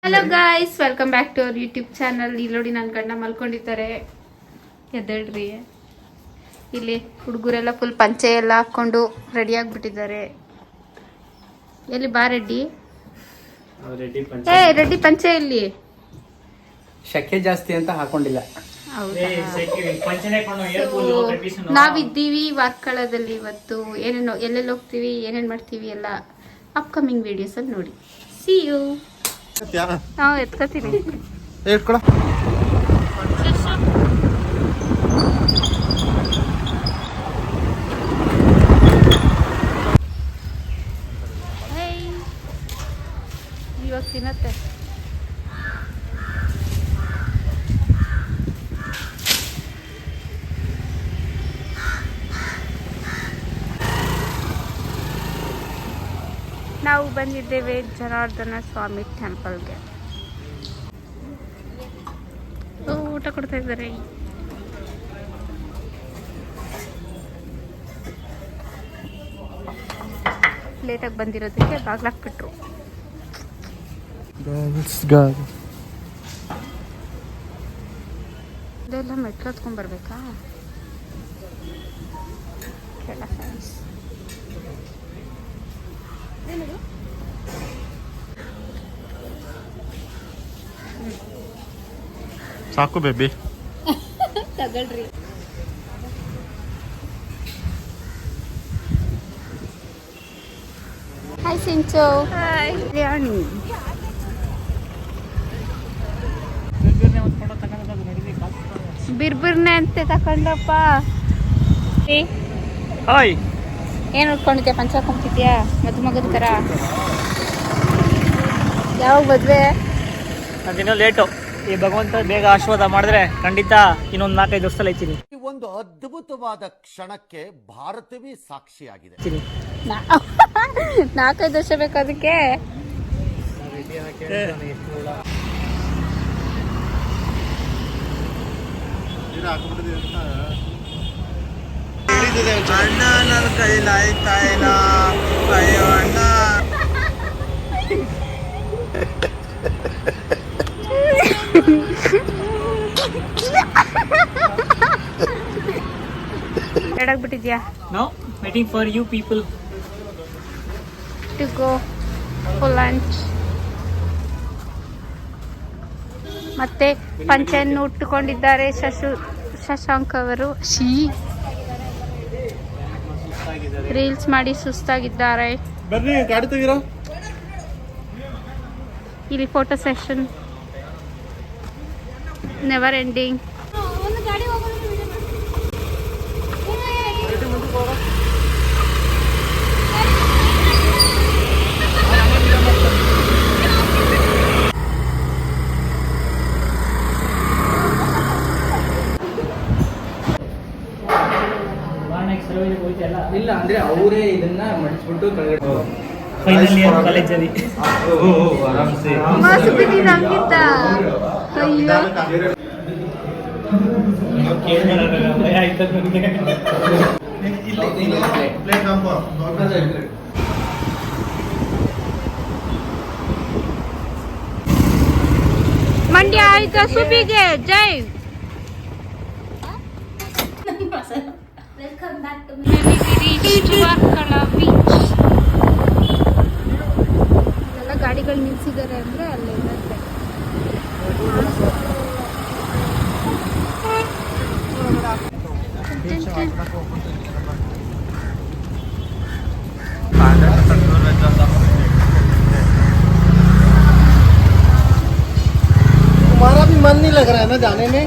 Hello guys, welcome back to our YouTube channel. ಇಲ್ಲಿ ನೋಡಿ ನನ್ನ ಗಂಡ ಮಲ್ಕೊಂಡಿದ್ದಾರೆ. ಎದ್ದೇಳ್ರಿ. ಇಲ್ಲಿ ಹುಡುಗರೆಲ್ಲ ಫುಲ್ ಪಂಚೆ ಎಲ್ಲ ಹಾಕ್ಕೊಂಡು ರೆಡಿ ಆಗಿಬಿಟ್ಟಿದ್ದಾರೆ. ಎಲ್ಲಿ ಬಾ ರೆಡ್ಡಿ? ರೆಡ್ಡಿ ಪಂಚೆ ಎಲ್ಲಿ? ಶೆಕೆ ಜಾಸ್ತಿ ಅಂತ ಹಾಕೊಂಡಿಲ್ಲ. ನಾವಿದ್ದೀವಿ ವಾರ್ಕಳದಲ್ಲಿ. ಇವತ್ತು ಏನೇನು ಎಲ್ಲೆಲ್ಲಿ ಹೋಗ್ತೀವಿ, ಏನೇನು ಮಾಡ್ತೀವಿ ಎಲ್ಲ ಅಪ್ಕಮಿಂಗ್ ವಿಡಿಯೋಸ್ ಅಲ್ಲಿ ನೋಡಿ. See you. ನಾವು ಎತ್ಕೋತೀವಿ. ಇವಾಗ ತಿನ್ನತ್ತೆ. ನಾವು ಬಂದಿದ್ದೇವೆ ಜನಾರ್ದನ ಸ್ವಾಮಿ ಟೆಂಪಲ್ಗೆ. ಊಟ ಕೊಡ್ತಾ ಇದ್ದಾರೆ. ಲೇಟಾಗಿ ಬಂದಿರೋದಕ್ಕೆ ಬಾಗ್ಲಾಕ್ಬಿಟ್ರು. ಇದೆಲ್ಲ ಮೆಟ್ಲು ಹತ್ಕೊಂಡ್ ಬರ್ಬೇಕಾ? ಕೆಳ ಫ್ರೆಂಡ್ಸ್. ಸಾಕು ಬೇಬಿ, ತಗೊಳ್ರಿ. ಹಾಯ್ ಸಿಂಚು. ಹಾಯ್ ರಾಣಿ. ಬಿರ್ಬಿರ್ನೆ ಅಂತ ತಕೊಂಡ್ರಪ್ಪ. ಏನ್ ಉಟ್ಕೊಂಡಿದ್ಯಾ? ಪಂಚ ಹಾಕೊಂತಿದ್ಯಾ ಮಗದ ತರ? ಯಾವಾಗ ಮದ್ವೆ? ಅದಿನ್ನೂ ಲೇಟು. ಈ ಭಗವಂತ ಬೇಗ ಆಶೀರ್ವಾದ ಮಾಡಿದ್ರೆ ಖಂಡಿತ ಇನ್ನೊಂದು 4-5 ವರ್ಷದಲ್ಲಿ ಐತೀನಿ. ಈ ಒಂದು ಅದ್ಭುತವಾದ ಕ್ಷಣಕ್ಕೆ ಭಾರತವೇ ಸಾಕ್ಷಿಯಾಗಿದೆ. 4-5 ವರ್ಷ ಬೇಕು ಅದಕ್ಕೆ. ಅಣ್ಣ ನನ್ನ ಕೈಲಾಯ್ತಾ ಇಲ್ಲ. ಅಯ್ಯೋ ಅಣ್ಣ. ಎಡಾಗ್ಬಿಟ್ಟಿದ್ಯಾ? No, waiting for you people to go for lunch. ಮತ್ತೆ ಪಂಚೆಯನ್ನು ಉಟ್ಟುಕೊಂಡಿದ್ದಾರೆ ಶಶಾಂಕ್ ಅವರು. ರೀಲ್ಸ್ ಮಾಡಿ ಸುಸ್ತಾಗಿದ್ದಾರೆ. ಬರ್ರಿ ಗಾಡಿ ತೆಗೀರಾ. ಇಲ್ಲಿ ಫೋಟೋ ಸೆಷನ್ ನೆವರ್ ಎಂಡಿಂಗ್. ಇಲ್ಲ ಅಂದ್ರೆ ಅವರೇ ಇದನ್ನ ಮಡಿಸ್ಬಿಟ್ಟು ಫೈನಲ್ ಇಯರ್ ಕಾಲೇಜಲ್ಲಿ ಭಯ ಆಯ್ತು ನನಗೆ. ಮಂಡ್ಯ ಆಯ್ತಾ ಸುಬಿಗೆ ಜೈ. ಎಲ್ಲ ಗಾಡಿಗಳು ನಿಲ್ಸಿದ್ದಾರೆ ಅಂದ್ರೆ ಅಲ್ಲೆಲ್ಲ तुम्हारा भी मन नहीं लग रहा है ना जाने में?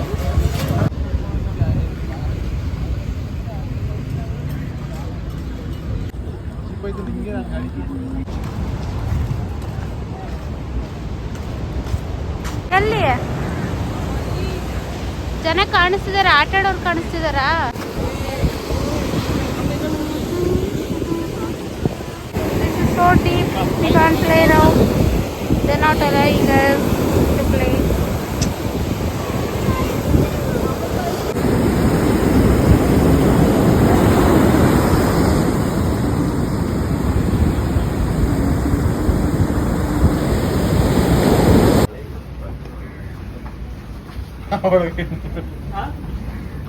ಎಲ್ಲಿ ಜನ ಕಾಣಿಸ್ತಿದಾರ? ಆಟ ಆಡೋರು ಕಾಣಿಸ್ತಿದಾರ? So deep, we can't play now. They're not allowing us to play.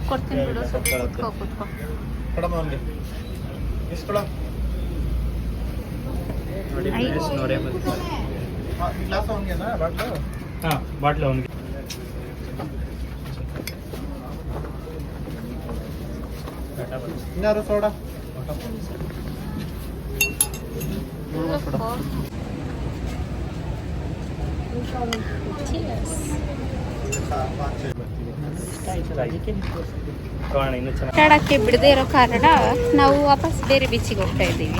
ಕೊಡ್ತೀನಿ ಬಿಡು, ಸ್ವಲ್ಪ ಕೂತ್ಕೋ. ಕೊಡಮ್ಮ ಅವ್ನಿಗೆ. ಇಸ್ಕೊಳ. ಐ. ಗ್ಲಾಸ್ ಅವ್ನಿಗೆನಾ ಬಾಟ್ಲು? ಹಾಂ, ಬಾಟ್ಲು ಅವನಿಗೆ. ಇನ್ನಾರು ಸೋಡಾ? ಇನ್ನೂ ಚೆನ್ನಾಗಿ ಆಡಕ್ಕೆ ಬಿಡದೇ ಇರೋ ಕಾರಣ ನಾವು ವಾಪಸ್ ಬೇರೆ ಬೀಚಿಗೆ ಹೋಗ್ತಾ ಇದ್ದೀವಿ.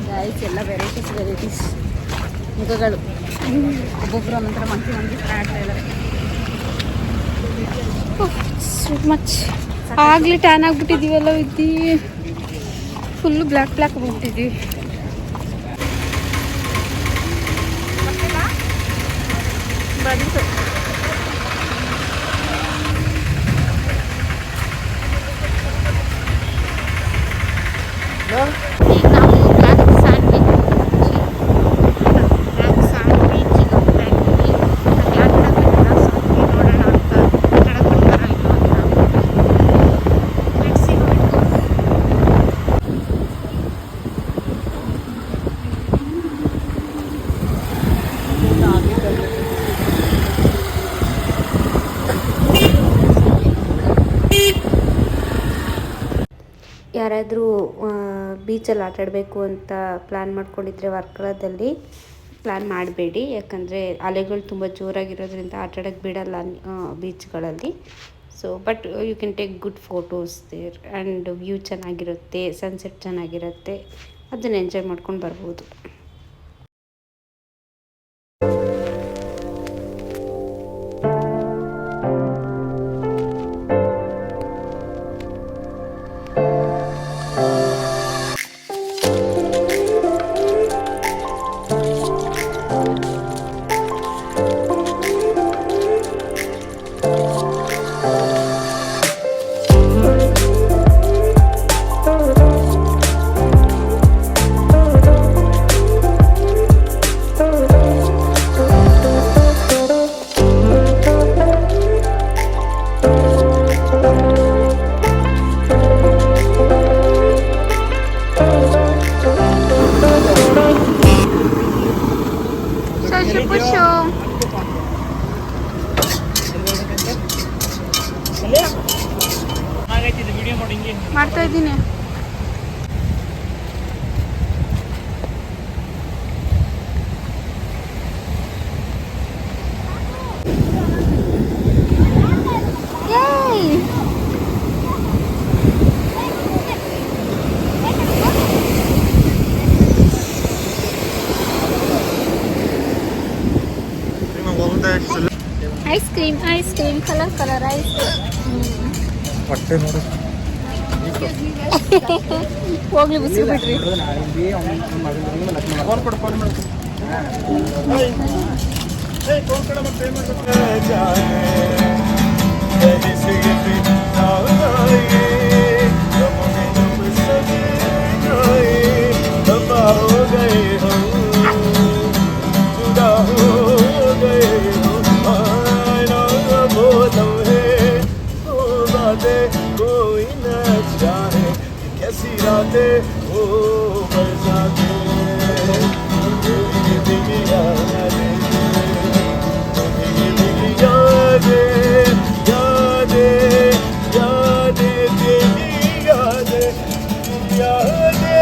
ಗಾಯ್ಸ್ ಎಲ್ಲ ವೆರೈಟೀಸ್ ಮುಖಗಳು ಒಬ್ಬೊಬ್ಬರು ಒಂದೊಂಥರ ಮಂಕಿ ಆಡ್ತಾ ಇದ್ದಾರೆ. ಸೊ ಮಚ್ ಆಗ್ಲೇ ಟ್ಯಾನ್ ಆಗ್ಬಿಟ್ಟಿದೀವಲ್ಲ ಇದ್ದಿ, ಫುಲ್ಲು ಬ್ಲ್ಯಾಕ್ ಆಗ್ಬಿಟ್ಟಿದ್ದೀವಿ. ಬಂತು ಈಗ ನಾವು ಬ್ಲ್ಯಾಕ್ ಸ್ಯಾಂಡ್ ಬೀಚಿಗೆ ಹೋಗ್ತಾ ಇದ್ದೀವಿ. ಅಲ್ಲಿ ಆಟ ಆಡೋದಿಲ್ಲ, ಸೊ ನೋಡೋಣ ಅಂತ ಆಟ ಆಡೋಕೆ ಬಿಡ್ತಾರೋ ಇಲ್ವೋ ಅಂತ. Let's see how it goes. ಯಾರಾದರೂ ಬೀಚಲ್ಲಿ ಆಟ ಆಡಬೇಕು ಅಂತ ಪ್ಲ್ಯಾನ್ ಮಾಡ್ಕೊಂಡಿದ್ರೆ ವರ್ಕಳದಲ್ಲಿ ಪ್ಲ್ಯಾನ್ ಮಾಡಬೇಡಿ. ಯಾಕಂದರೆ ಅಲೆಗಳು ತುಂಬ ಜೋರಾಗಿರೋದ್ರಿಂದ ಆಟ ಆಡೋಕ್ಕೆ ಬಿಡಲ್ಲ ಬೀಚ್ಗಳಲ್ಲಿ. So but you can take good photos there and view ಚೆನ್ನಾಗಿರುತ್ತೆ, ಸನ್ಸೆಟ್ ಚೆನ್ನಾಗಿರುತ್ತೆ, ಅದನ್ನು ಎಂಜಾಯ್ ಮಾಡ್ಕೊಂಡು ಬರ್ಬೋದು. ವಿಡಿಯೋ ಮಾಡಿ ಹಿಂಗೆ ಮಾಡ್ತಾ ಇದ್ದೀನಿ. ಐಸ್ ಕ್ರೀಮ್ ಕಲರ್ ಐಸ್ ಹೊಟ್ಟೆ ನೋಡು. ಹೋಗ್ಲಿ ಬಿಸಿ ಬಿಡ್ರಿ. ಫೋನ್ ಕೊಡು, ಫೋನ್ ಮಾಡು. कोई न जाने कैसी रातें वो बरसाते भीगी भीगी यादें भीगी यादें यादें यादें तेरी यादें यादें।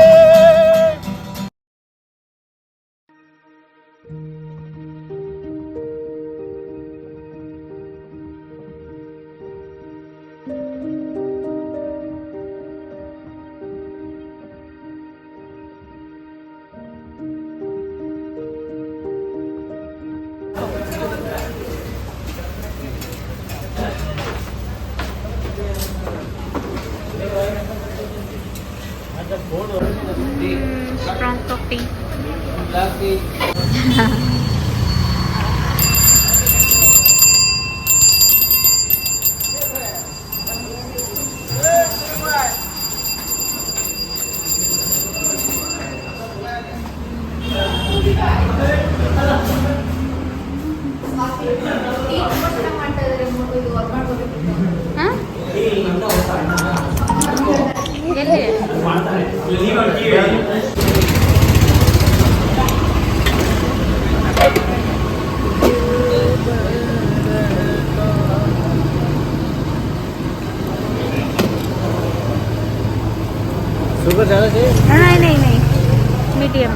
Strong coffee. ಮಾಡ್ತಾ ಇದ್ದಾರೆ ಹಾಂ ಎಲ್ಲಿ शुगर ज़्यादा चाहिए? नहीं मीडियम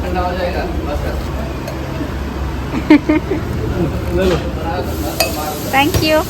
ठंडा हो जाएगा बस ले लो। Thank you